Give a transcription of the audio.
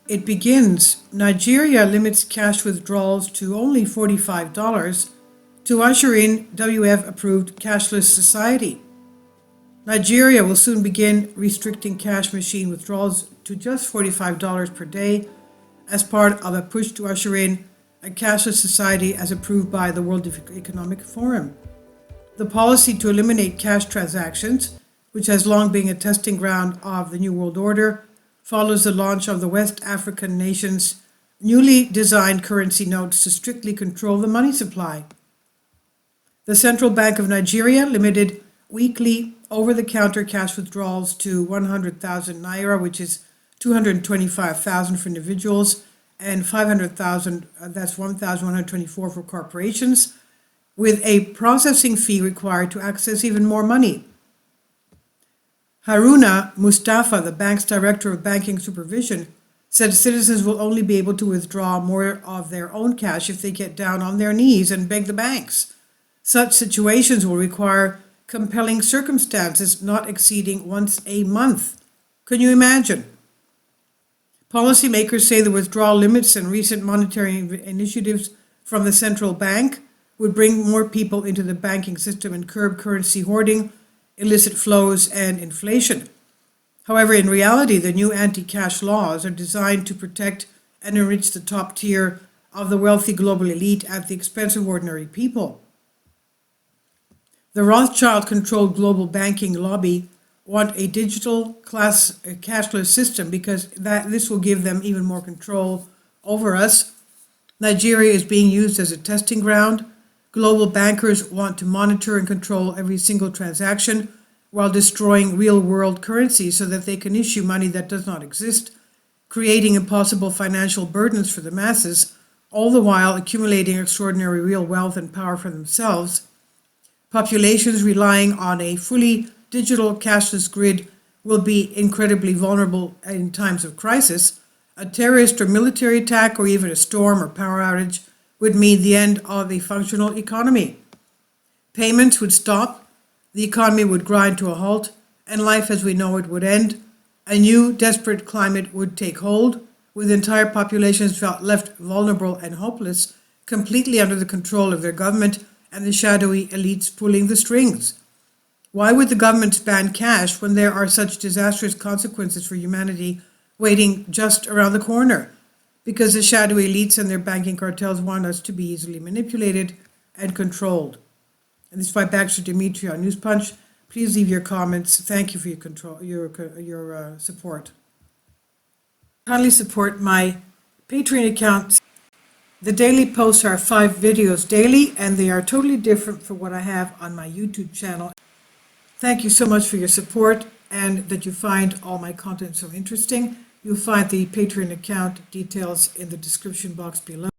It begins, Nigeria limits cash withdrawals to only $45 to usher in WEF-approved cashless society. Nigeria will soon begin restricting cash machine withdrawals to just $45 per day as part of a push to usher in a cashless society as approved by the World Economic Forum. The policy to eliminate cash transactions, which has long been a testing ground of the New World Order, follows the launch of the West African nations' newly designed currency notes to strictly control the money supply. The Central Bank of Nigeria limited weekly over-the-counter cash withdrawals to 100,000 naira, which is 225,000 for individuals, and 500,000, that's 1,124 for corporations, with a processing fee required to access even more money. Haruna Mustafa, the bank's director of banking supervision, said citizens will only be able to withdraw more of their own cash if they get down on their knees and beg the banks. Such situations will require compelling circumstances not exceeding once a month. Can you imagine? Policymakers say the withdrawal limits and recent monetary initiatives from the central bank would bring more people into the banking system and curb currency hoarding, illicit flows, and inflation. However, in reality, the new anti-cash laws are designed to protect and enrich the top tier of the wealthy global elite at the expense of ordinary people. The Rothschild-controlled global banking lobby want a digital cashless system because this will give them even more control over us. Nigeria is being used as a testing ground. Global bankers want to monitor and control every single transaction while destroying real-world currency so that they can issue money that does not exist, creating impossible financial burdens for the masses, all the while accumulating extraordinary real wealth and power for themselves. Populations relying on a fully digital cashless grid will be incredibly vulnerable in times of crisis. A terrorist or military attack or even a storm or power outage would mean the end of a functional economy. Payments would stop, the economy would grind to a halt, and life as we know it would end. A new desperate climate would take hold, with entire populations left vulnerable and hopeless, completely under the control of their government and the shadowy elites pulling the strings. Why would the governments ban cash when there are such disastrous consequences for humanity waiting just around the corner? Because the shadowy elites and their banking cartels want us to be easily manipulated and controlled. And this is by Baxter Dimitri on News Punch. Please leave your comments. Thank you for your support. Kindly support my Patreon account. The daily posts are 5 videos daily, and they are totally different from what I have on my YouTube channel. Thank you so much for your support and that you find all my content so interesting. You'll find the Patreon account details in the description box below.